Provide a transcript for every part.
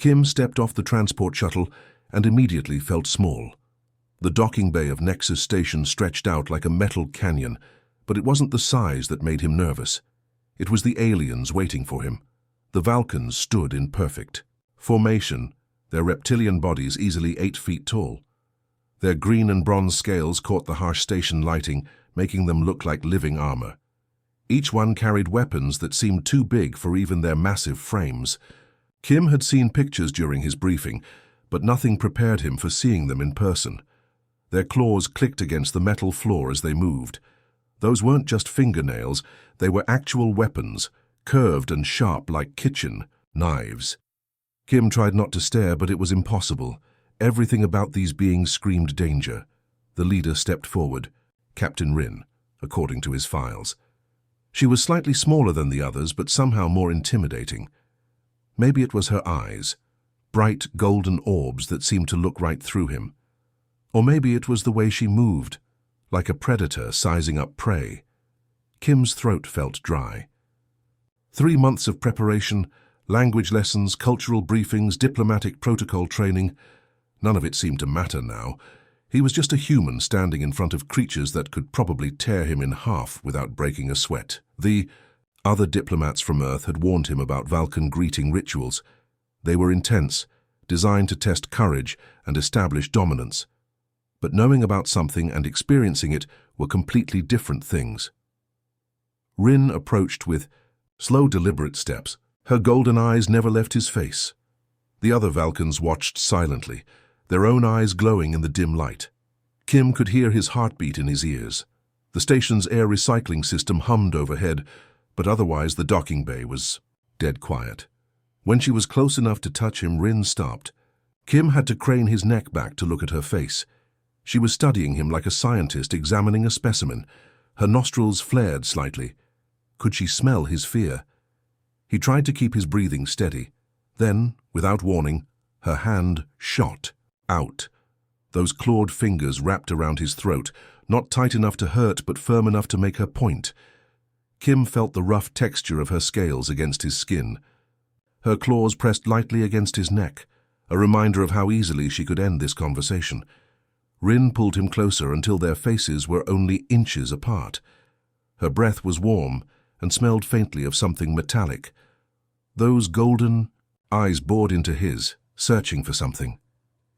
Kim stepped off the transport shuttle and immediately felt small. The docking bay of Nexus Station stretched out like a metal canyon, but it wasn't the size that made him nervous. It was the aliens waiting for him. The Vulcans stood in perfect formation, their reptilian bodies easily 8 feet tall. Their green and bronze scales caught the harsh station lighting, making them look like living armor. Each one carried weapons that seemed too big for even their massive frames. Kim had seen pictures during his briefing, but nothing prepared him for seeing them in person. Their claws clicked against the metal floor as they moved. Those weren't just fingernails, they were actual weapons, curved and sharp like kitchen knives. Kim tried not to stare, but it was impossible. Everything about these beings screamed danger. The leader stepped forward, Captain Rin, according to his files. She was slightly smaller than the others, but somehow more intimidating. Maybe it was her eyes, bright golden orbs that seemed to look right through him. Or maybe it was the way she moved, like a predator sizing up prey. Kim's throat felt dry. 3 months of preparation, language lessons, cultural briefings, diplomatic protocol training. None of it seemed to matter now. He was just a human standing in front of creatures that could probably tear him in half without breaking a sweat. The other diplomats from Earth had warned him about Vulcan greeting rituals. They were intense, designed to test courage and establish dominance. But knowing about something and experiencing it were completely different things. Rin approached with slow, deliberate steps. Her golden eyes never left his face. The other Vulcans watched silently, their own eyes glowing in the dim light. Kim could hear his heartbeat in his ears. The station's air recycling system hummed overhead, but otherwise the docking bay was dead quiet. When she was close enough to touch him, Rin stopped. Kim had to crane his neck back to look at her face. She was studying him like a scientist examining a specimen. Her nostrils flared slightly. Could she smell his fear? He tried to keep his breathing steady. Then, without warning, her hand shot out. Those clawed fingers wrapped around his throat, not tight enough to hurt but firm enough to make her point. Kim felt the rough texture of her scales against his skin. Her claws pressed lightly against his neck, a reminder of how easily she could end this conversation. Rin pulled him closer until their faces were only inches apart. Her breath was warm and smelled faintly of something metallic. Those golden eyes bored into his, searching for something.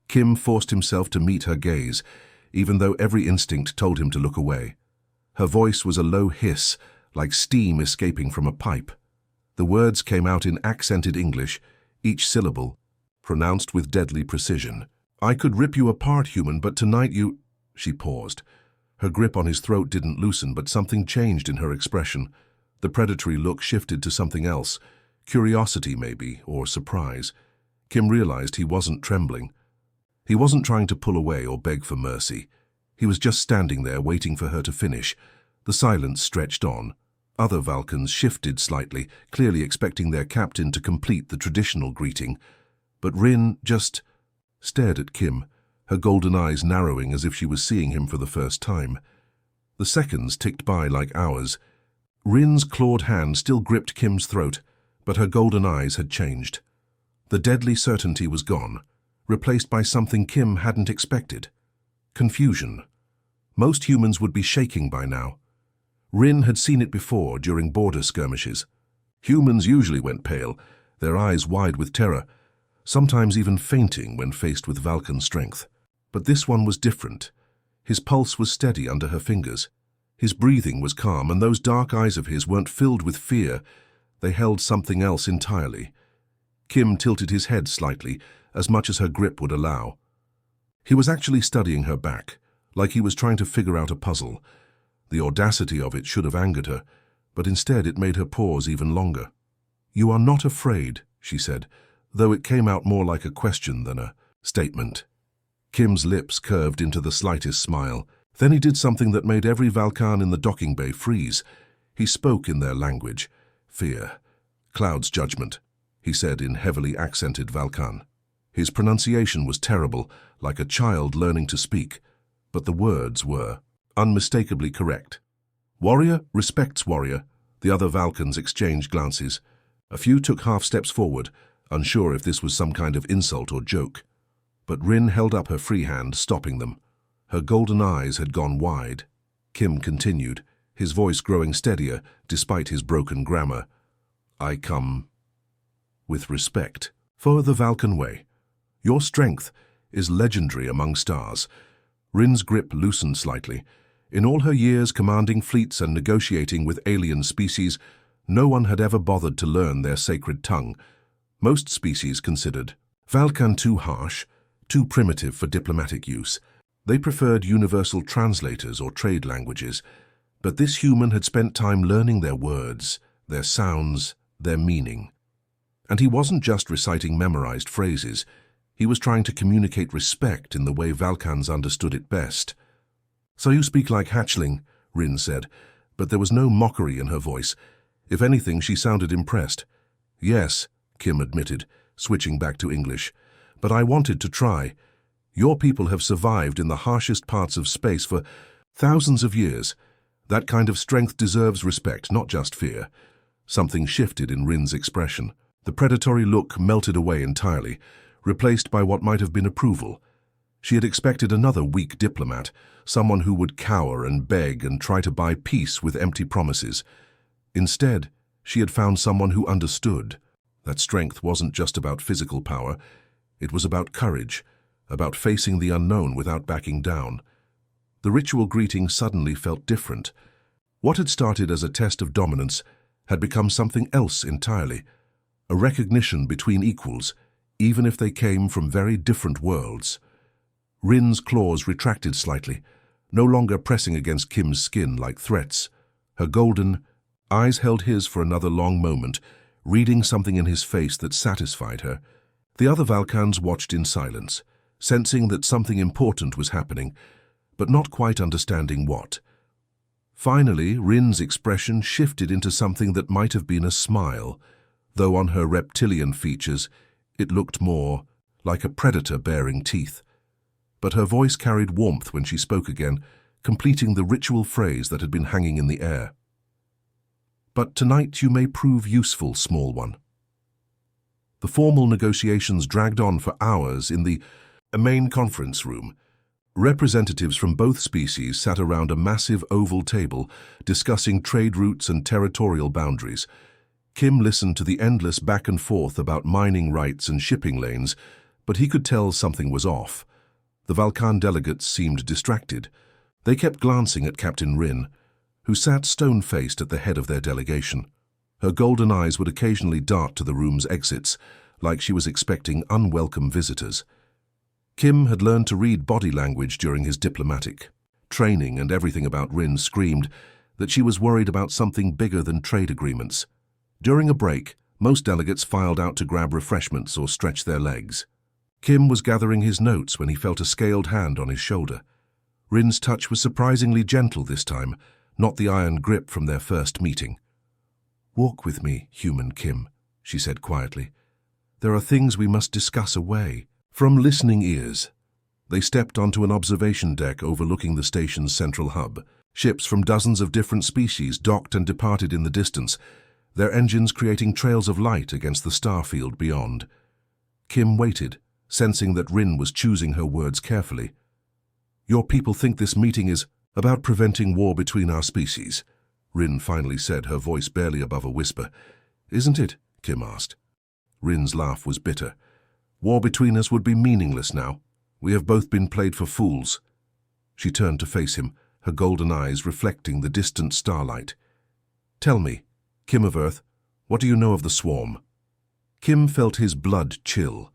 Kim forced himself to meet her gaze, even though every instinct told him to look away. Her voice was a low hiss, like steam escaping from a pipe. The words came out in accented English, each syllable pronounced with deadly precision. "I could rip you apart, human, but tonight you—" She paused. Her grip on his throat didn't loosen, but something changed in her expression. The predatory look shifted to something else, curiosity maybe, or surprise. Kim realized he wasn't trembling. He wasn't trying to pull away or beg for mercy. He was just standing there waiting for her to finish. The silence stretched on. Other Vulcans shifted slightly, clearly expecting their captain to complete the traditional greeting. But Rin just stared at Kim, her golden eyes narrowing as if she was seeing him for the first time. The seconds ticked by like hours. Rin's clawed hand still gripped Kim's throat, but her golden eyes had changed. The deadly certainty was gone, replaced by something Kim hadn't expected. Confusion. Most humans would be shaking by now. Rin had seen it before during border skirmishes. Humans usually went pale, their eyes wide with terror, sometimes even fainting when faced with Vulcan strength. But this one was different. His pulse was steady under her fingers. His breathing was calm, and those dark eyes of his weren't filled with fear. They held something else entirely. Kim tilted his head slightly, as much as her grip would allow. He was actually studying her back, like he was trying to figure out a puzzle. The audacity of it should have angered her, but instead it made her pause even longer. "You are not afraid," she said, though it came out more like a question than a statement. Kim's lips curved into the slightest smile. Then he did something that made every Vulcan in the docking bay freeze. He spoke in their language. "Fear. Cloud's judgment," he said in heavily accented Vulcan. His pronunciation was terrible, like a child learning to speak, but the words were unmistakably correct. "Warrior respects warrior." The other Vulcans exchanged glances. A few took half steps forward, unsure if this was some kind of insult or joke. But Rin held up her free hand, stopping them. Her golden eyes had gone wide. Kim continued, his voice growing steadier despite his broken grammar. I come with respect for the Vulcan way. Your strength is legendary among stars. Rin's grip loosened slightly. In all her years commanding fleets and negotiating with alien species, no one had ever bothered to learn their sacred tongue. Most species considered Vulcan too harsh, too primitive for diplomatic use. They preferred universal translators or trade languages. But this human had spent time learning their words, their sounds, their meaning. And he wasn't just reciting memorized phrases. He was trying to communicate respect in the way Vulcans understood it best. So you speak like hatchling, Rin said, but there was no mockery in her voice. If anything, she sounded impressed. Yes, Kim admitted, switching back to English, but I wanted to try. Your people have survived in the harshest parts of space for thousands of years. That kind of strength deserves respect, not just fear. Something shifted in Rin's expression. The predatory look melted away entirely, replaced by what might have been approval. She had expected another weak diplomat, someone who would cower and beg and try to buy peace with empty promises. Instead, she had found someone who understood. That strength wasn't just about physical power. It was about courage, about facing the unknown without backing down. The ritual greeting suddenly felt different. What had started as a test of dominance had become something else entirely, a recognition between equals, even if they came from very different worlds. Rin's claws retracted slightly, no longer pressing against Kim's skin like threats. Her golden eyes held his for another long moment, reading something in his face that satisfied her. The other Vulcans watched in silence, sensing that something important was happening, but not quite understanding what. Finally, Rin's expression shifted into something that might have been a smile, though on her reptilian features it looked more like a predator baring teeth. But her voice carried warmth when she spoke again, completing the ritual phrase that had been hanging in the air. But tonight you may prove useful, small one. The formal negotiations dragged on for hours in the main conference room. Representatives from both species sat around a massive oval table discussing trade routes and territorial boundaries. Kim listened to the endless back and forth about mining rights and shipping lanes, but he could tell something was off. The Vulcan delegates seemed distracted. They kept glancing at Captain Rin, who sat stone-faced at the head of their delegation. Her golden eyes would occasionally dart to the room's exits, like she was expecting unwelcome visitors. Kim had learned to read body language during his diplomatic training, and everything about Rin screamed that she was worried about something bigger than trade agreements. During a break, most delegates filed out to grab refreshments or stretch their legs. Kim was gathering his notes when he felt a scaled hand on his shoulder. Rin's touch was surprisingly gentle this time, not the iron grip from their first meeting. "Walk with me, human Kim," she said quietly. "There are things we must discuss away from listening ears." They stepped onto an observation deck overlooking the station's central hub. Ships from dozens of different species docked and departed in the distance, their engines creating trails of light against the star field beyond. Kim waited, sensing that Rin was choosing her words carefully. "Your people think this meeting is about preventing war between our species," Rin finally said, her voice barely above a whisper. "Isn't it?" Kim asked. Rin's laugh was bitter. "War between us would be meaningless now. We have both been played for fools." She turned to face him, her golden eyes reflecting the distant starlight. "Tell me, Kim of Earth, what do you know of the swarm?" Kim felt his blood chill.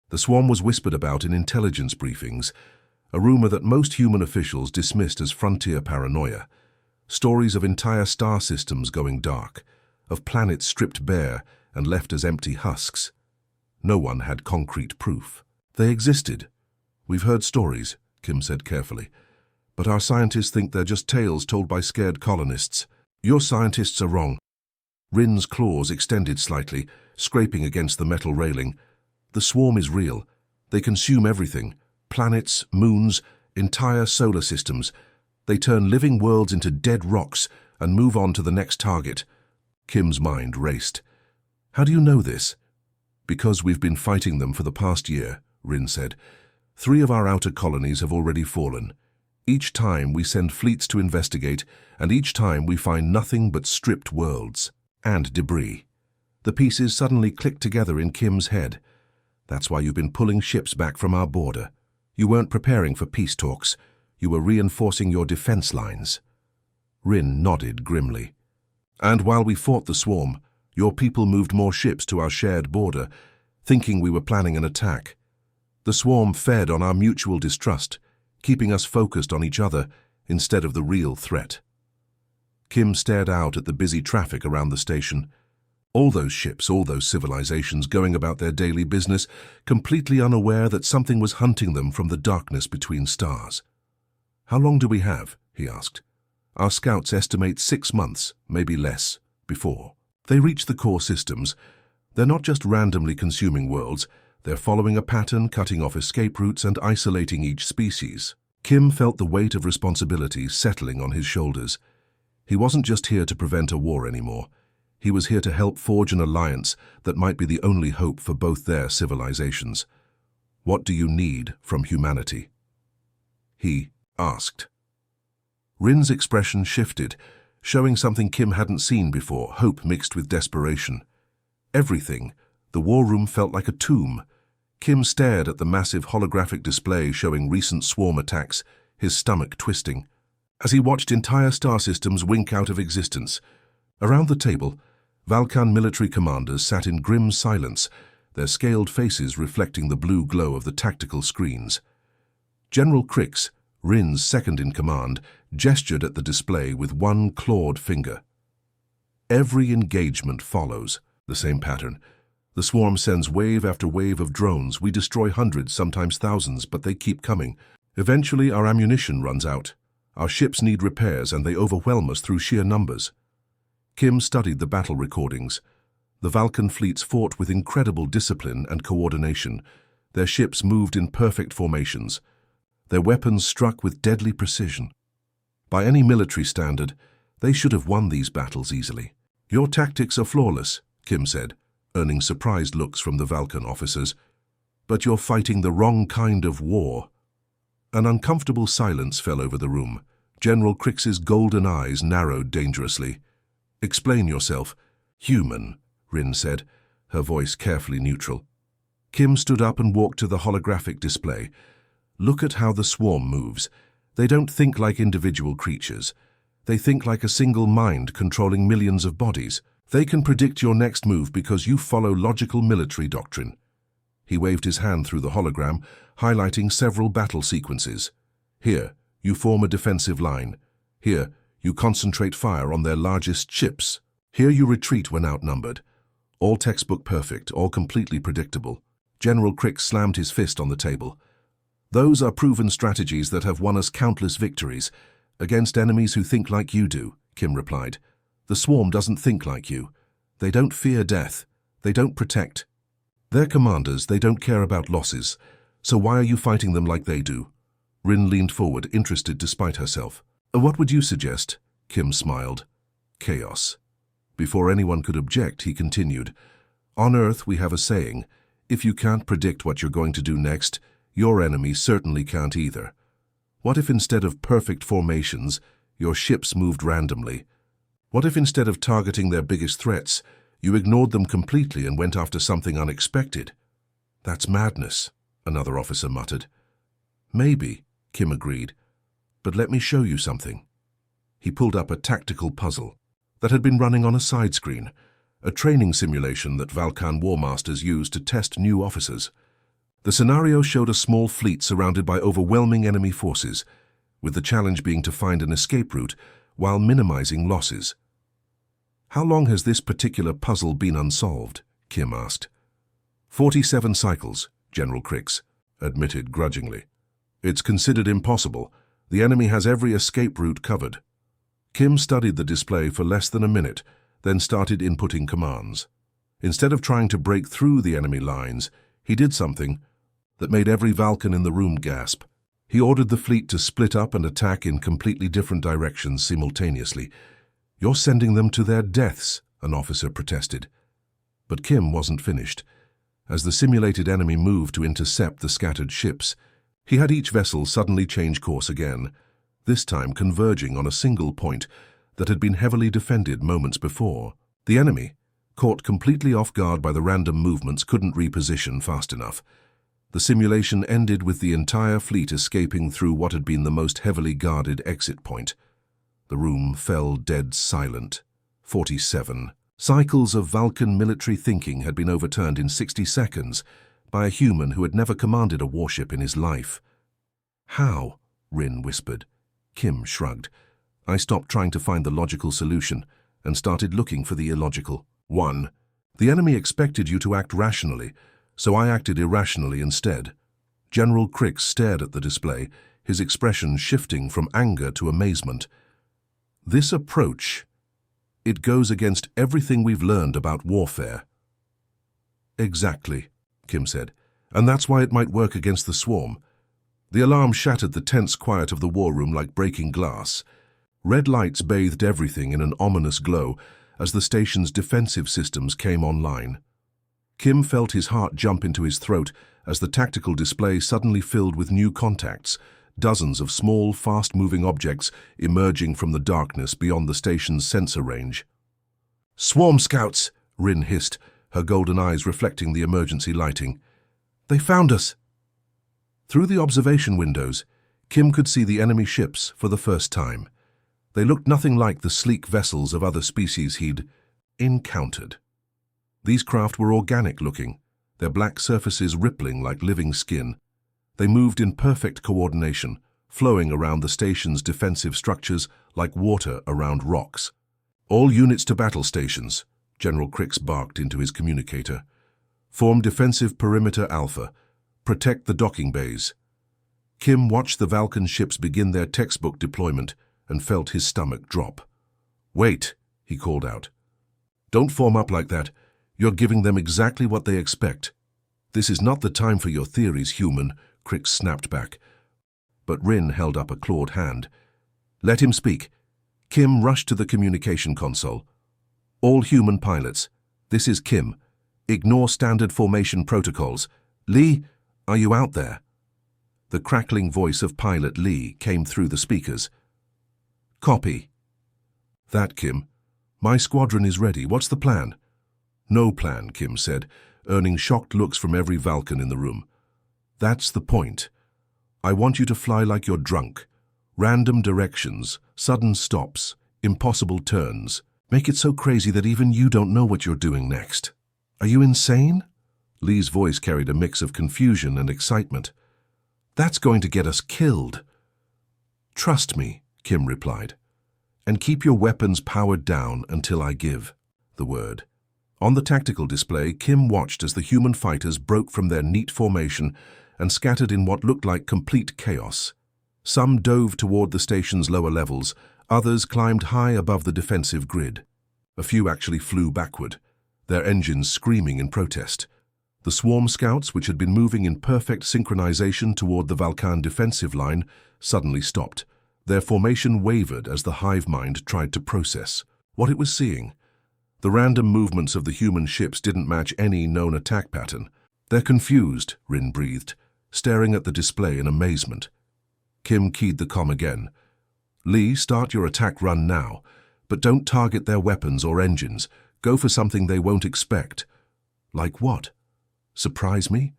The swarm was whispered about in intelligence briefings, a rumor that most human officials dismissed as frontier paranoia. Stories of entire star systems going dark, of planets stripped bare and left as empty husks. No one had concrete proof. They existed. "We've heard stories," Kim said carefully, "but our scientists think they're just tales told by scared colonists." "Your scientists are wrong." Rin's claws extended slightly, scraping against the metal railing. "The swarm is real. They consume everything. Planets, moons, entire solar systems. They turn living worlds into dead rocks and move on to the next target." Kim's mind raced. "How do you know this?" Because we've been fighting them for the past year, Rin said. 3 of our outer colonies have already fallen. Each time we send fleets to investigate, and each time we find nothing but stripped worlds and debris. The pieces suddenly clicked together in Kim's head. That's why you've been pulling ships back from our border. You weren't preparing for peace talks. You were reinforcing your defense lines. Rin nodded grimly. And while we fought the swarm, your people moved more ships to our shared border, thinking we were planning an attack. The swarm fed on our mutual distrust, keeping us focused on each other instead of the real threat. Kim stared out at the busy traffic around the station. All those ships, all those civilizations going about their daily business, completely unaware that something was hunting them from the darkness between stars. How long do we have? He asked. Our scouts estimate 6 months, maybe less, before they reach the core systems. They're not just randomly consuming worlds, they're following a pattern, cutting off escape routes and isolating each species. Kim felt the weight of responsibility settling on his shoulders. He wasn't just here to prevent a war anymore. He was here to help forge an alliance that might be the only hope for both their civilizations. What do you need from humanity? He asked. Rin's expression shifted, showing something Kim hadn't seen before, hope mixed with desperation. Everything, the war room felt like a tomb. Kim stared at the massive holographic display showing recent swarm attacks, his stomach twisting, as he watched entire star systems wink out of existence. Around the table, Valkan military commanders sat in grim silence, their scaled faces reflecting the blue glow of the tactical screens. General Crix, Rin's second-in-command, gestured at the display with one clawed finger. Every engagement follows the same pattern. The swarm sends wave after wave of drones. We destroy hundreds, sometimes thousands, but they keep coming. Eventually, our ammunition runs out. Our ships need repairs, and they overwhelm us through sheer numbers. Kim studied the battle recordings. The Valkan fleets fought with incredible discipline and coordination. Their ships moved in perfect formations. Their weapons struck with deadly precision. By any military standard, they should have won these battles easily. Your tactics are flawless, Kim said, earning surprised looks from the Valkan officers. But you're fighting the wrong kind of war. An uncomfortable silence fell over the room. General Crix's golden eyes narrowed dangerously. Explain yourself. Human, Rin said, her voice carefully neutral. Kim stood up and walked to the holographic display. Look at how the swarm moves. They don't think like individual creatures. They think like a single mind controlling millions of bodies. They can predict your next move because you follow logical military doctrine. He waved his hand through the hologram, highlighting several battle sequences. Here, you form a defensive line. Here, you concentrate fire on their largest ships. Here you retreat when outnumbered. All textbook perfect, all completely predictable. General Crix slammed his fist on the table. Those are proven strategies that have won us countless victories. Against enemies who think like you do, Kim replied. The swarm doesn't think like you. They don't fear death. They don't protect. They're commanders, they don't care about losses. So why are you fighting them like they do? Rin leaned forward, interested despite herself. What would you suggest? Kim smiled. Chaos. Before anyone could object, he continued. On Earth we have a saying, if you can't predict what you're going to do next, your enemy certainly can't either. What if instead of perfect formations, your ships moved randomly? What if instead of targeting their biggest threats, you ignored them completely and went after something unexpected? That's madness, another officer muttered. Maybe, Kim agreed, but let me show you something. He pulled up a tactical puzzle that had been running on a side screen, a training simulation that Valkan War Masters use to test new officers. The scenario showed a small fleet surrounded by overwhelming enemy forces, with the challenge being to find an escape route while minimizing losses. How long has this particular puzzle been unsolved? Kim asked. 47 cycles, General Crix admitted grudgingly. It's considered impossible. The enemy has every escape route covered. Kim studied the display for less than a minute, then started inputting commands. Instead of trying to break through the enemy lines, he did something that made every Valkan in the room gasp. He ordered the fleet to split up and attack in completely different directions simultaneously. You're sending them to their deaths, an officer protested. But Kim wasn't finished. As the simulated enemy moved to intercept the scattered ships, he had each vessel suddenly change course again, this time converging on a single point that had been heavily defended moments before. The enemy, caught completely off guard by the random movements, couldn't reposition fast enough. The simulation ended with the entire fleet escaping through what had been the most heavily guarded exit point. The room fell dead silent. 47. Cycles of Vulcan military thinking had been overturned in 60 seconds by a human who had never commanded a warship in his life. "How?" Rin whispered. Kim shrugged. "I stopped trying to find the logical solution and started looking for the illogical. 1. The enemy expected you to act rationally, so I acted irrationally instead." General Crix stared at the display, his expression shifting from anger to amazement. "This approach, it goes against everything we've learned about warfare." "Exactly," Kim said, "and that's why it might work against the swarm." The alarm shattered the tense quiet of the war room like breaking glass. Red lights bathed everything in an ominous glow as the station's defensive systems came online. Kim felt his heart jump into his throat as the tactical display suddenly filled with new contacts, dozens of small, fast-moving objects emerging from the darkness beyond the station's sensor range. "Swarm scouts!" Rin hissed, her golden eyes reflecting the emergency lighting. "They found us!" Through the observation windows, Kim could see the enemy ships for the first time. They looked nothing like the sleek vessels of other species he'd encountered. These craft were organic-looking, their black surfaces rippling like living skin. They moved in perfect coordination, flowing around the station's defensive structures like water around rocks. "All units to battle stations," General Crix barked into his communicator. "Form defensive perimeter Alpha. Protect the docking bays." Kim watched the Vulcan ships begin their textbook deployment and felt his stomach drop. "Wait," he called out. "Don't form up like that. You're giving them exactly what they expect." "This is not the time for your theories, human," Crix snapped back. But Rin held up a clawed hand. "Let him speak." Kim rushed to the communication console. "All human pilots, this is Kim. Ignore standard formation protocols. Lee, are you out there?" The crackling voice of pilot Lee came through the speakers. "Copy." "That, Kim. My squadron is ready. What's the plan?" "No plan," Kim said, earning shocked looks from every Vulcan in the room. "That's the point. I want you to fly like you're drunk. Random directions, sudden stops, impossible turns. Make it so crazy that even you don't know what you're doing next." "Are you insane?" Lee's voice carried a mix of confusion and excitement. "That's going to get us killed." "Trust me," Kim replied, "and keep your weapons powered down until I give the word." On the tactical display, Kim watched as the human fighters broke from their neat formation and scattered in what looked like complete chaos. Some dove toward the station's lower levels, others climbed high above the defensive grid. A few actually flew backward, their engines screaming in protest. The swarm scouts, which had been moving in perfect synchronization toward the Vulcan defensive line, suddenly stopped. Their formation wavered as the hive mind tried to process what it was seeing. The random movements of the human ships didn't match any known attack pattern. "They're confused," Rin breathed, staring at the display in amazement. Kim keyed the comm again. "Lee, start your attack run now, but don't target their weapons or engines. Go for something they won't expect." "Like what? Surprise me?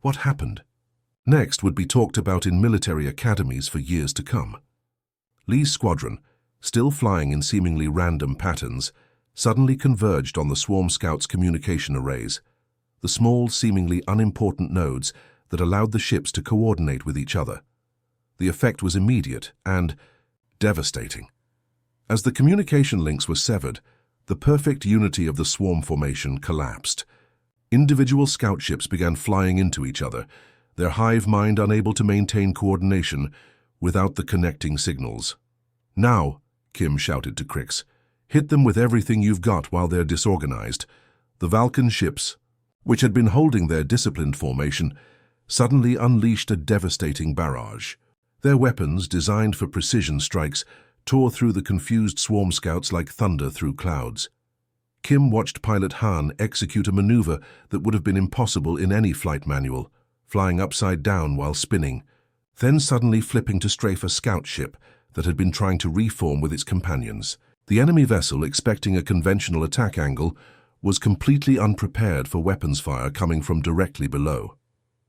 What happened?" Next would be talked about in military academies for years to come. Lee's squadron, still flying in seemingly random patterns, suddenly converged on the swarm scouts' communication arrays, the small, seemingly unimportant nodes that allowed the ships to coordinate with each other. The effect was immediate and devastating. As the communication links were severed, the perfect unity of the swarm formation collapsed. Individual scout ships began flying into each other, their hive mind unable to maintain coordination without the connecting signals. "Now," Kim shouted to Crix, "hit them with everything you've got while they're disorganized." The Vulcan ships, which had been holding their disciplined formation, suddenly unleashed a devastating barrage. Their weapons, designed for precision strikes, tore through the confused swarm scouts like thunder through clouds. Kim watched Pilot Han execute a maneuver that would have been impossible in any flight manual, flying upside down while spinning, then suddenly flipping to strafe a scout ship that had been trying to reform with its companions. The enemy vessel, expecting a conventional attack angle, was completely unprepared for weapons fire coming from directly below.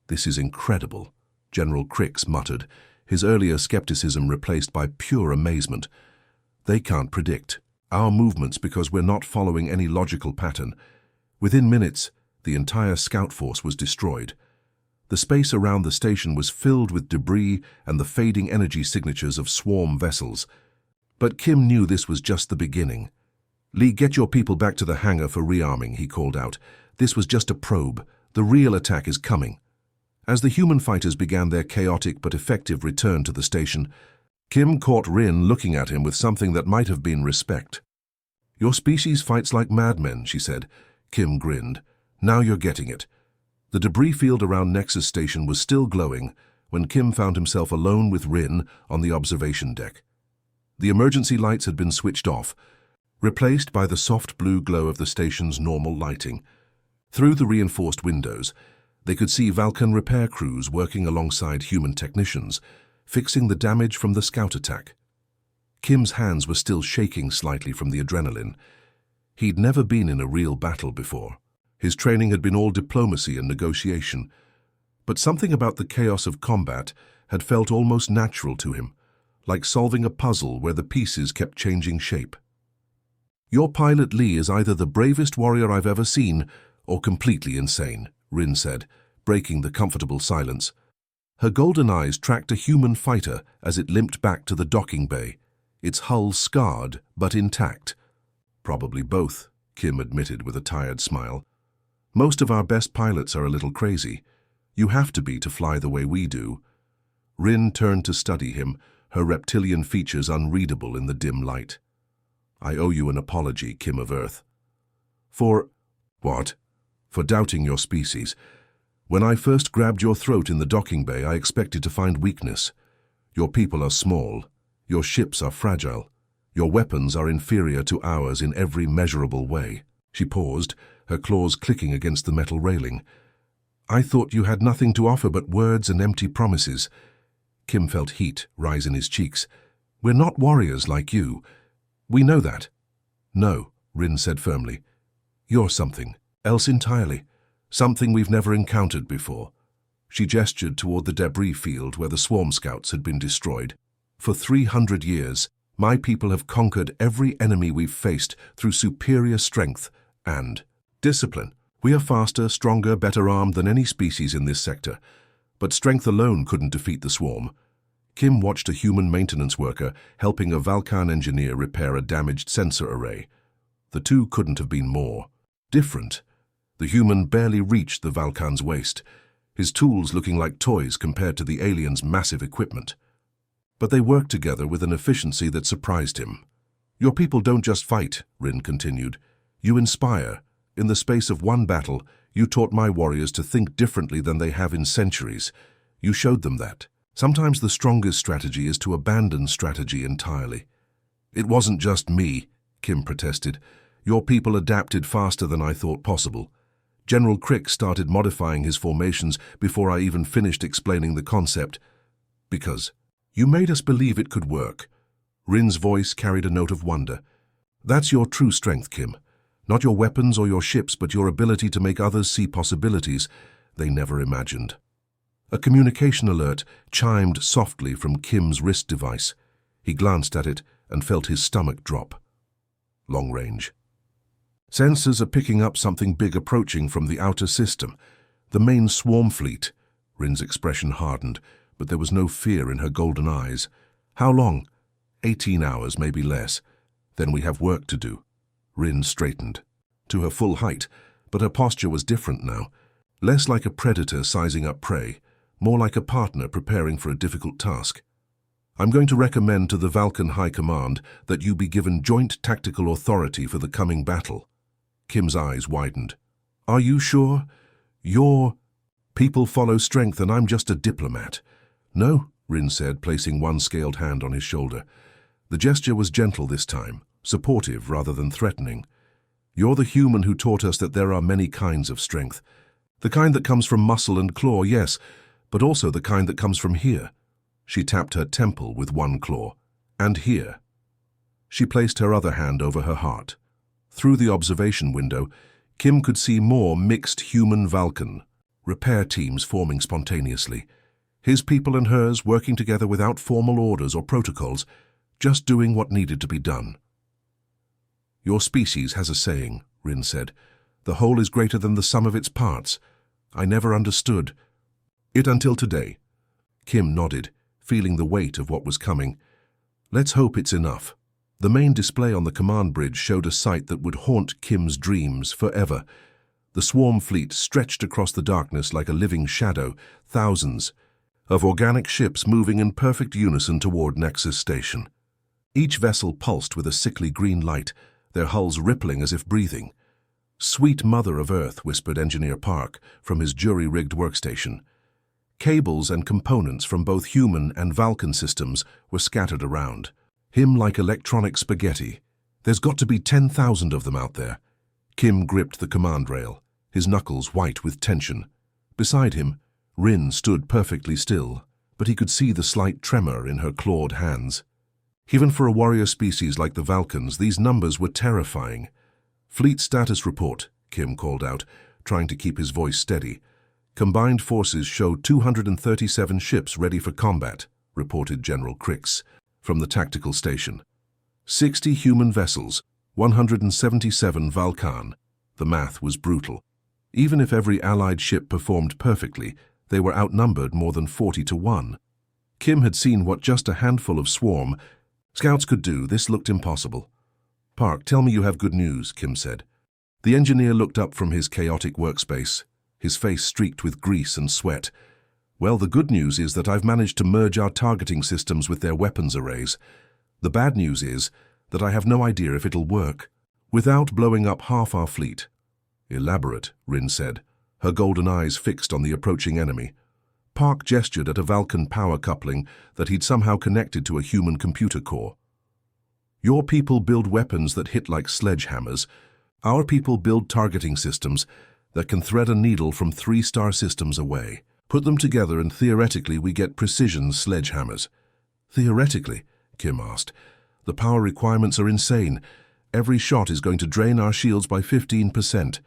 "This is incredible," General Crix muttered, his earlier skepticism replaced by pure amazement. "They can't predict our movements because we're not following any logical pattern." Within minutes, the entire scout force was destroyed. The space around the station was filled with debris and the fading energy signatures of swarm vessels. But Kim knew this was just the beginning. "Lee, get your people back to the hangar for rearming," he called out. "This was just a probe. The real attack is coming." As the human fighters began their chaotic but effective return to the station, Kim caught Rin looking at him with something that might have been respect. "Your species fights like madmen," she said. Kim grinned. "Now you're getting it." The debris field around Nexus Station was still glowing when Kim found himself alone with Rin on the observation deck. The emergency lights had been switched off, replaced by the soft blue glow of the station's normal lighting. Through the reinforced windows, they could see Vulcan repair crews working alongside human technicians, fixing the damage from the scout attack. Kim's hands were still shaking slightly from the adrenaline. He'd never been in a real battle before. His training had been all diplomacy and negotiation, but something about the chaos of combat had felt almost natural to him, like solving a puzzle where the pieces kept changing shape. "Your pilot Lee is either the bravest warrior I've ever seen or completely insane," Rin said, breaking the comfortable silence. Her golden eyes tracked a human fighter as it limped back to the docking bay, its hull scarred but intact. "Probably both," Kim admitted with a tired smile. "Most of our best pilots are a little crazy. You have to be to fly the way we do." Rin turned to study him, her reptilian features unreadable in the dim light. "I owe you an apology, Kim of Earth." "For what?" "For doubting your species. When I first grabbed your throat in the docking bay, I expected to find weakness. Your people are small. Your ships are fragile. Your weapons are inferior to ours in every measurable way." She paused, her claws clicking against the metal railing. "I thought you had nothing to offer but words and empty promises." Kim felt heat rise in his cheeks. "We're not warriors like you. We know that." "No," Rin said firmly. "You're something else entirely. Something we've never encountered before." She gestured toward the debris field where the swarm scouts had been destroyed. "For 300 years, my people have conquered every enemy we've faced through superior strength and discipline. We are faster, stronger, better armed than any species in this sector. But strength alone couldn't defeat the swarm." Kim watched a human maintenance worker helping a Vulcan engineer repair a damaged sensor array. The two couldn't have been more different. The human barely reached the Vulcan's waist, his tools looking like toys compared to the alien's massive equipment. But they worked together with an efficiency that surprised him. "Your people don't just fight," Rin continued. "You inspire. In the space of one battle, you taught my warriors to think differently than they have in centuries. You showed them that. Sometimes the strongest strategy is to abandon strategy entirely." "It wasn't just me," Kim protested. "Your people adapted faster than I thought possible. General Crix started modifying his formations before I even finished explaining the concept. Because you made us believe it could work." Rin's voice carried a note of wonder. "That's your true strength, Kim. Not your weapons or your ships, but your ability to make others see possibilities they never imagined." A communication alert chimed softly from Kim's wrist device. He glanced at it and felt his stomach drop. Long range. "Sensors are picking up something big approaching from the outer system. The main swarm fleet." Rin's expression hardened, but there was no fear in her golden eyes. "How long?" 18 hours, maybe less. Then we have work to do." Rin straightened to her full height, but her posture was different now. Less like a predator sizing up prey, more like a partner preparing for a difficult task. "I'm going to recommend to the Vulcan High Command that you be given joint tactical authority for the coming battle." Kim's eyes widened. "Are you sure? Your people follow strength and I'm just a diplomat." "No," Rin said, placing one scaled hand on his shoulder. The gesture was gentle this time, supportive rather than threatening. You're the human who taught us that there are many kinds of strength. The kind that comes from muscle and claw, yes, but also the kind that comes from here. She tapped her temple with one claw. And here. She placed her other hand over her heart. Through the observation window, Kim could see more mixed human-Vulcan repair teams forming spontaneously. His people and hers working together without formal orders or protocols, just doing what needed to be done. Your species has a saying, Rin said. The whole is greater than the sum of its parts. I never understood it until today. Kim nodded, feeling the weight of what was coming. Let's hope it's enough. The main display on the command bridge showed a sight that would haunt Kim's dreams forever. The swarm fleet stretched across the darkness like a living shadow, thousands of organic ships moving in perfect unison toward Nexus Station. Each vessel pulsed with a sickly green light, their hulls rippling as if breathing. "Sweet Mother of Earth," whispered Engineer Park from his jury-rigged workstation. Cables and components from both human and Vulcan systems were scattered around. Him like electronic spaghetti. There's got to be 10,000 of them out there. Kim gripped the command rail, his knuckles white with tension. Beside him, Rin stood perfectly still, but he could see the slight tremor in her clawed hands. Even for a warrior species like the Vulcans, these numbers were terrifying. "Fleet status report," Kim called out, trying to keep his voice steady. "Combined forces show 237 ships ready for combat," reported General Crix from the tactical station. 60 human vessels, 177 Vulcan. The math was brutal. Even if every Allied ship performed perfectly, they were outnumbered more than 40 to 1. Kim had seen what just a handful of swarm scouts could do. This looked impossible. "Park, tell me you have good news," Kim said. The engineer looked up from his chaotic workspace, his face streaked with grease and sweat. "Well, the good news is that I've managed to merge our targeting systems with their weapons arrays. The bad news is that I have no idea if it'll work, without blowing up half our fleet." "Elaborate," Rin said, her golden eyes fixed on the approaching enemy. Park gestured at a Vulcan power coupling that he'd somehow connected to a human computer core. "Your people build weapons that hit like sledgehammers. Our people build targeting systems that can thread a needle from 3-star systems away. Put them together and theoretically we get precision sledgehammers." "Theoretically?" Kim asked. "The power requirements are insane. Every shot is going to drain our shields by 15%.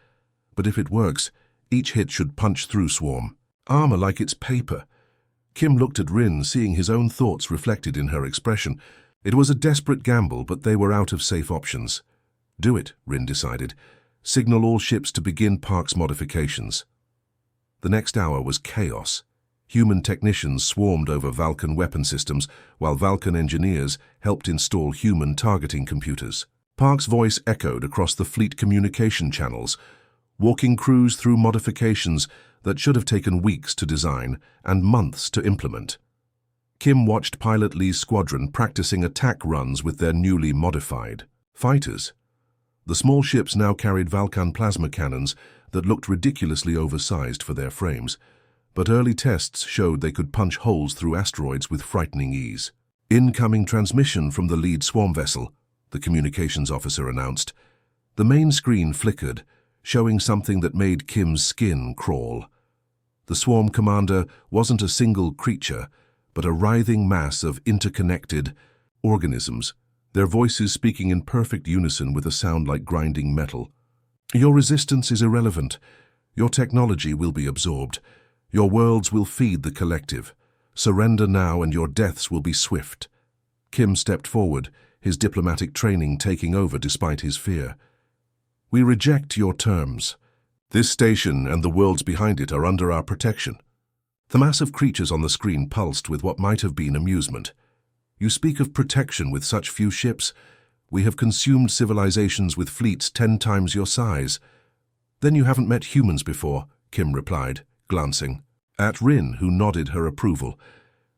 But if it works, each hit should punch through swarm armor like it's paper." Kim looked at Rin, seeing his own thoughts reflected in her expression. It was a desperate gamble, but they were out of safe options. "Do it," Rin decided. "Signal all ships to begin Park's modifications." The next hour was chaos. Human technicians swarmed over Vulcan weapon systems, while Vulcan engineers helped install human targeting computers. Park's voice echoed across the fleet communication channels, walking crews through modifications that should have taken weeks to design and months to implement. Kim watched Pilot Lee's squadron practicing attack runs with their newly modified fighters. The small ships now carried Vulcan plasma cannons that looked ridiculously oversized for their frames, but early tests showed they could punch holes through asteroids with frightening ease. "Incoming transmission from the lead swarm vessel," the communications officer announced. The main screen flickered, showing something that made Kim's skin crawl. The swarm commander wasn't a single creature, but a writhing mass of interconnected organisms, their voices speaking in perfect unison with a sound like grinding metal. "Your resistance is irrelevant. Your technology will be absorbed. Your worlds will feed the collective. Surrender now and your deaths will be swift." Kim stepped forward, his diplomatic training taking over despite his fear. "We reject your terms. This station and the worlds behind it are under our protection." The mass of creatures on the screen pulsed with what might have been amusement. "You speak of protection with such few ships? We have consumed civilizations with fleets 10 times your size." "Then you haven't met humans before," Kim replied, glancing at Rin, who nodded her approval.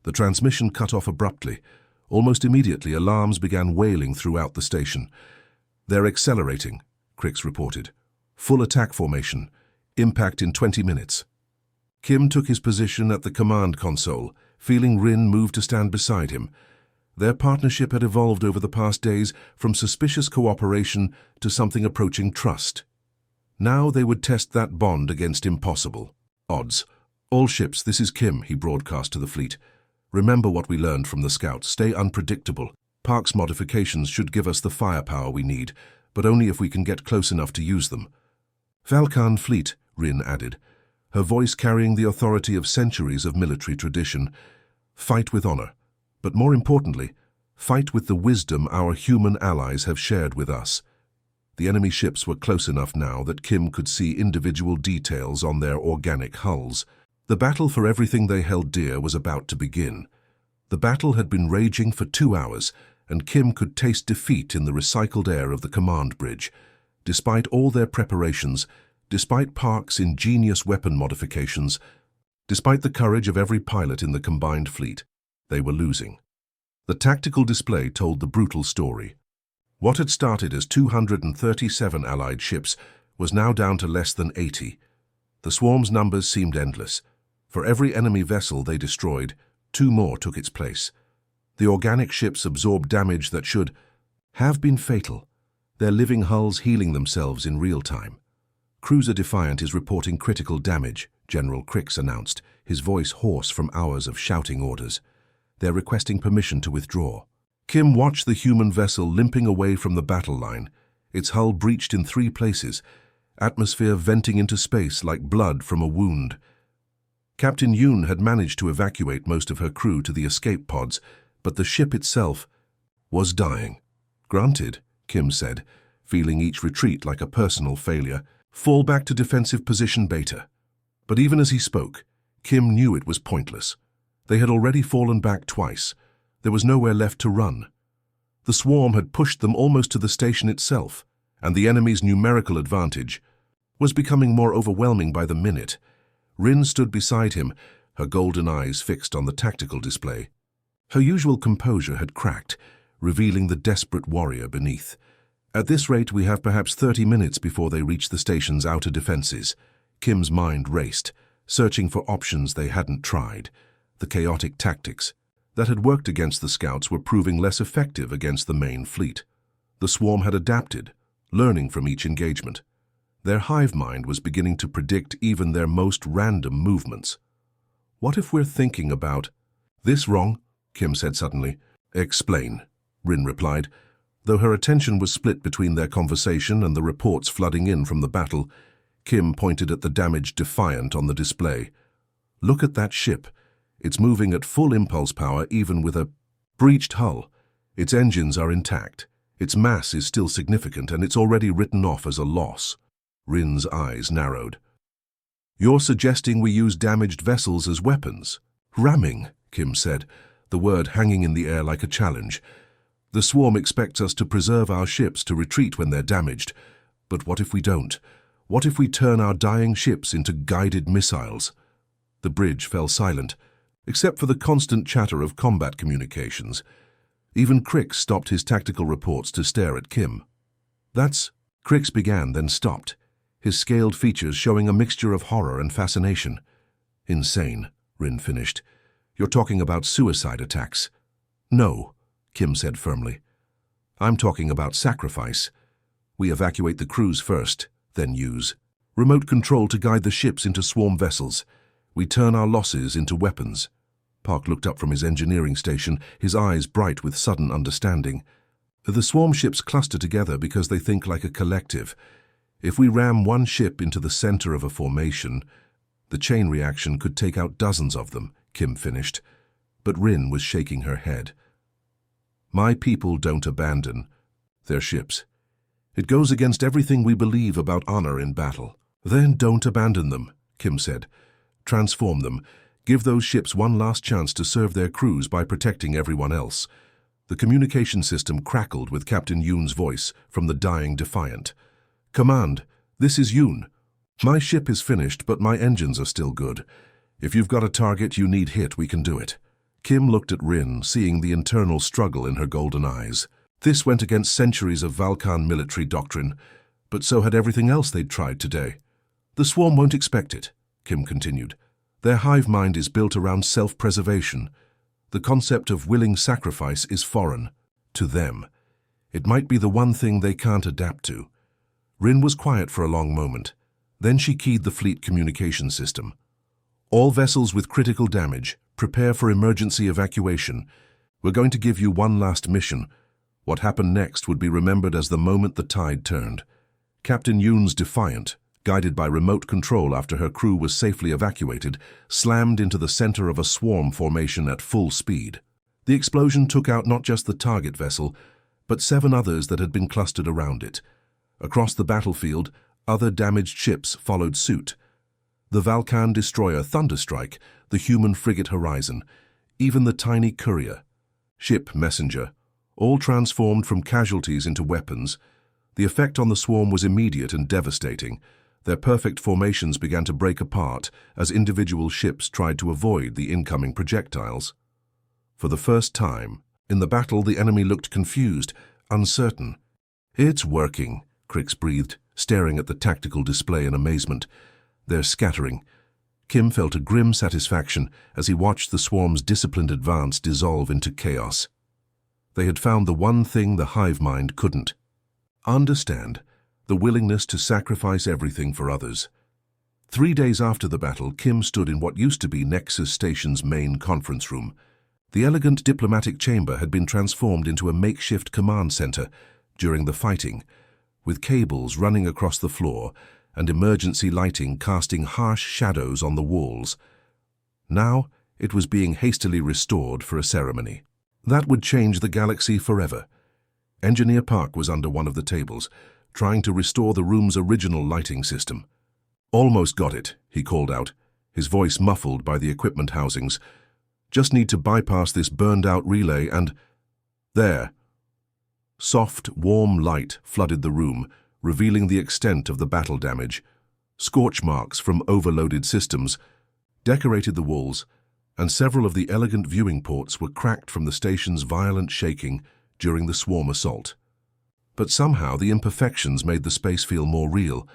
The transmission cut off abruptly. Almost immediately, alarms began wailing throughout the station. "They're accelerating," Crix reported. "Full attack formation. Impact in 20 minutes. Kim took his position at the command console, feeling Rin move to stand beside him. Their partnership had evolved over the past days from suspicious cooperation to something approaching trust. Now they would test that bond against impossible odds. "All ships, this is Kim," he broadcast to the fleet. "Remember what we learned from the scouts. Stay unpredictable. Park's modifications should give us the firepower we need, but only if we can get close enough to use them." "Valkan fleet," Rin added, her voice carrying the authority of centuries of military tradition. "Fight with honor, but more importantly, fight with the wisdom our human allies have shared with us." The enemy ships were close enough now that Kim could see individual details on their organic hulls. The battle for everything they held dear was about to begin. The battle had been raging for 2 hours, and Kim could taste defeat in the recycled air of the command bridge. Despite all their preparations, despite Park's ingenious weapon modifications, despite the courage of every pilot in the combined fleet, they were losing. The tactical display told the brutal story. What had started as 237 Allied ships was now down to less than 80. The swarm's numbers seemed endless. For every enemy vessel they destroyed, 2 more took its place. The organic ships absorbed damage that should have been fatal, their living hulls healing themselves in real time. "Cruiser Defiant is reporting critical damage," General Crix announced, his voice hoarse from hours of shouting orders. "They're requesting permission to withdraw." Kim watched the human vessel limping away from the battle line, its hull breached in 3 places, atmosphere venting into space like blood from a wound. Captain Yoon had managed to evacuate most of her crew to the escape pods, but the ship itself was dying. "Granted," Kim said, feeling each retreat like a personal failure. "Fall back to defensive position Beta." But even as he spoke, Kim knew it was pointless. They had already fallen back twice. There was nowhere left to run. The swarm had pushed them almost to the station itself, and the enemy's numerical advantage was becoming more overwhelming by the minute. Rin stood beside him, her golden eyes fixed on the tactical display. Her usual composure had cracked, revealing the desperate warrior beneath. "At this rate, we have perhaps 30 minutes before they reach the station's outer defenses." Kim's mind raced, searching for options they hadn't tried. The chaotic tactics that had worked against the scouts were proving less effective against the main fleet. The swarm had adapted, learning from each engagement. Their hive mind was beginning to predict even their most random movements. "What if we're thinking about this wrong?" Kim said suddenly. "Explain," Rin replied. Though her attention was split between their conversation and the reports flooding in from the battle, Kim pointed at the damaged Defiant on the display. "Look at that ship. It's moving at full impulse power even with a breached hull. Its engines are intact. Its mass is still significant, and it's already written off as a loss." Rin's eyes narrowed. "You're suggesting we use damaged vessels as weapons?" "Ramming," Kim said, the word hanging in the air like a challenge. "The swarm expects us to preserve our ships to retreat when they're damaged. But what if we don't? What if we turn our dying ships into guided missiles?" The bridge fell silent, except for the constant chatter of combat communications. Even Crix stopped his tactical reports to stare at Kim. "That's—" Crix began, then stopped, his scaled features showing a mixture of horror and fascination. "Insane," Rin finished. "You're talking about suicide attacks." "No," Kim said firmly. "I'm talking about sacrifice. We evacuate the crews first, then use remote control to guide the ships into swarm vessels. We turn our losses into weapons." Park looked up from his engineering station, his eyes bright with sudden understanding. "The swarm ships cluster together because they think like a collective. If we ram one ship into the center of a formation, the chain reaction could take out dozens of them," Kim finished. But Rin was shaking her head. "My people don't abandon their ships. It goes against everything we believe about honor in battle." "Then don't abandon them," Kim said. "Transform them. Give those ships one last chance to serve their crews by protecting everyone else." The communication system crackled with Captain Yoon's voice from the dying Defiant. "Command, this is Yoon. My ship is finished, but my engines are still good. If you've got a target you need hit, we can do it." Kim looked at Rin, seeing the internal struggle in her golden eyes. This went against centuries of Valkan military doctrine, but so had everything else they'd tried today. "The swarm won't expect it," Kim continued. "Their hive mind is built around self-preservation. The concept of willing sacrifice is foreign to them. It might be the one thing they can't adapt to. Rin was quiet for a long moment. Then she keyed the fleet communication system. All vessels with critical damage, prepare for emergency evacuation. We're going to give you one last mission. What happened next would be remembered as the moment the tide turned. Captain Yoon's Defiant, guided by remote control after her crew was safely evacuated, slammed into the center of a swarm formation at full speed. The explosion took out not just the target vessel, but 7 others that had been clustered around it. Across the battlefield, other damaged ships followed suit. The Valkan destroyer Thunderstrike, the human frigate Horizon, even the tiny Courier, ship Messenger, all transformed from casualties into weapons. The effect on the swarm was immediate and devastating. Their perfect formations began to break apart as individual ships tried to avoid the incoming projectiles. For the first time, in the battle, the enemy looked confused, uncertain. "It's working," Crix breathed, staring at the tactical display in amazement. "They're scattering." Kim felt a grim satisfaction as he watched the swarm's disciplined advance dissolve into chaos. They had found the one thing the hive mind couldn't understand: the willingness to sacrifice everything for others. 3 days after the battle, Kim stood in what used to be Nexus Station's main conference room. The elegant diplomatic chamber had been transformed into a makeshift command center during the fighting, with cables running across the floor and emergency lighting casting harsh shadows on the walls. Now it was being hastily restored for a ceremony that would change the galaxy forever. Engineer Park was under one of the tables, trying to restore the room's original lighting system. "Almost got it," he called out, his voice muffled by the equipment housings. "Just need to bypass this burned-out relay and—" There. Soft, warm light flooded the room, revealing the extent of the battle damage. Scorch marks from overloaded systems decorated the walls, and several of the elegant viewing ports were cracked from the station's violent shaking during the swarm assault. But somehow the imperfections made the space feel more real,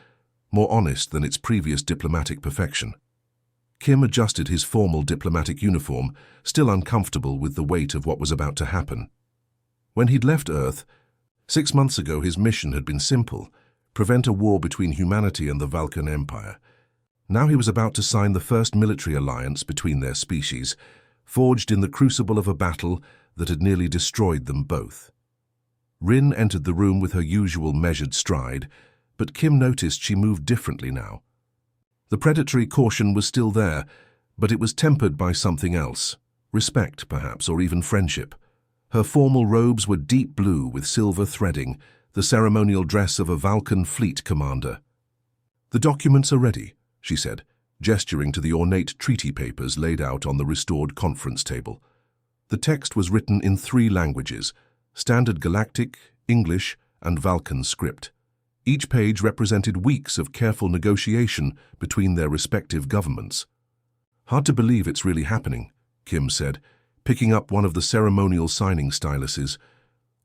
more honest than its previous diplomatic perfection. Kim adjusted his formal diplomatic uniform, still uncomfortable with the weight of what was about to happen. When he'd left Earth, 6 months ago, his mission had been simple: prevent a war between humanity and the Vulcan Empire. Now he was about to sign the first military alliance between their species, forged in the crucible of a battle that had nearly destroyed them both. Rin entered the room with her usual measured stride, but Kim noticed she moved differently now. The predatory caution was still there, but it was tempered by something else: respect, perhaps, or even friendship. Her formal robes were deep blue with silver threading, the ceremonial dress of a Vulcan fleet commander. "The documents are ready," she said, gesturing to the ornate treaty papers laid out on the restored conference table. The text was written in 3 languages: Standard Galactic, English, and Vulcan script. Each page represented weeks of careful negotiation between their respective governments. "Hard to believe it's really happening," Kim said, picking up one of the ceremonial signing styluses.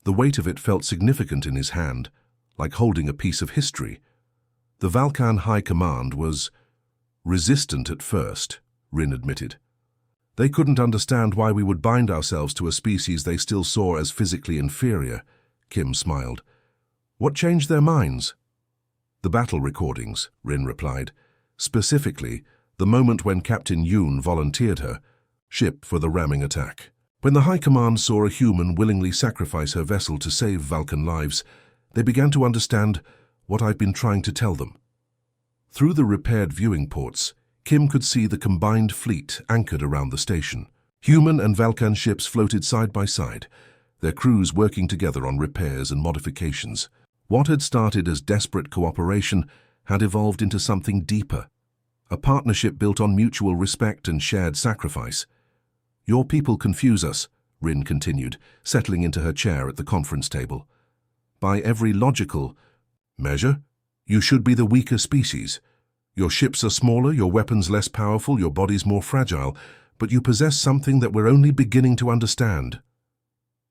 The weight of it felt significant in his hand, like holding a piece of history. The Vulcan High Command was resistant at first, Rin admitted. They couldn't understand why we would bind ourselves to a species they still saw as physically inferior, Kim smiled. "What changed their minds?" "The battle recordings," Rin replied. "Specifically, the moment when Captain Yoon volunteered her ship for the ramming attack. When the High Command saw a human willingly sacrifice her vessel to save Vulcan lives, they began to understand what I've been trying to tell them." Through the repaired viewing ports, Kim could see the combined fleet anchored around the station. Human and Vulcan ships floated side by side, their crews working together on repairs and modifications. What had started as desperate cooperation had evolved into something deeper, a partnership built on mutual respect and shared sacrifice. "Your people confuse us," Rin continued, settling into her chair at the conference table. "By every logical measure, you should be the weaker species. Your ships are smaller, your weapons less powerful, your bodies more fragile, but you possess something that we're only beginning to understand."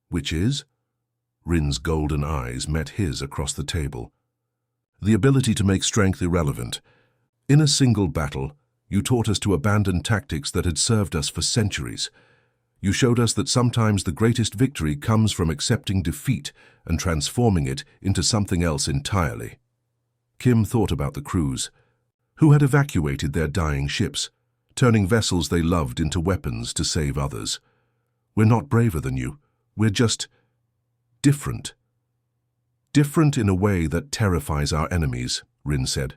"Which is?" Rin's golden eyes met his across the table. "The ability to make strength irrelevant. In a single battle, you taught us to abandon tactics that had served us for centuries. You showed us that sometimes the greatest victory comes from accepting defeat and transforming it into something else entirely. Kim thought about the crews, who had evacuated their dying ships, turning vessels they loved into weapons to save others. We're not braver than you. We're just different. Different in a way that terrifies our enemies, Rin said.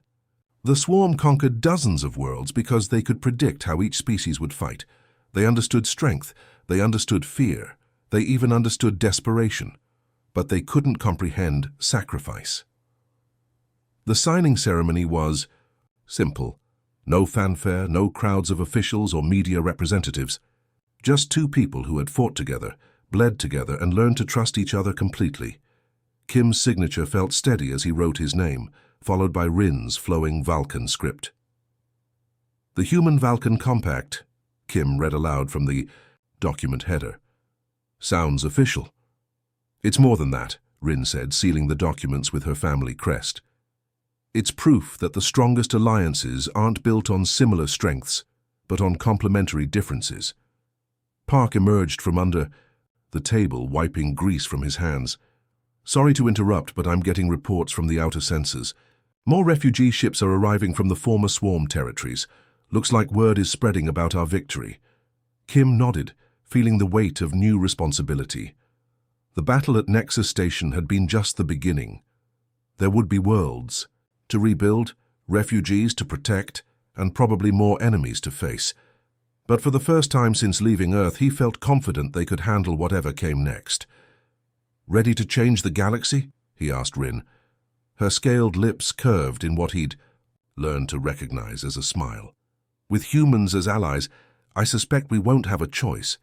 The swarm conquered dozens of worlds because they could predict how each species would fight. They understood strength, they understood fear, they even understood desperation, but they couldn't comprehend sacrifice. The signing ceremony was simple. No fanfare, no crowds of officials or media representatives. Just two people who had fought together, bled together, and learned to trust each other completely. Kim's signature felt steady as he wrote his name, followed by Rin's flowing Vulcan script. The Human-Vulcan Compact, Kim read aloud from the document header. Sounds official. It's more than that, Rin said, sealing the documents with her family crest. It's proof that the strongest alliances aren't built on similar strengths, but on complementary differences. Park emerged from under the table, wiping grease from his hands. Sorry to interrupt, but I'm getting reports from the outer sensors. More refugee ships are arriving from the former swarm territories. Looks like word is spreading about our victory. Kim nodded, feeling the weight of new responsibility. The battle at Nexus Station had been just the beginning. There would be worlds to rebuild, refugees to protect, and probably more enemies to face. But for the first time since leaving Earth, he felt confident they could handle whatever came next. Ready to change the galaxy? He asked Rin. Her scaled lips curved in what he'd learned to recognize as a smile. With humans as allies, I suspect we won't have a choice.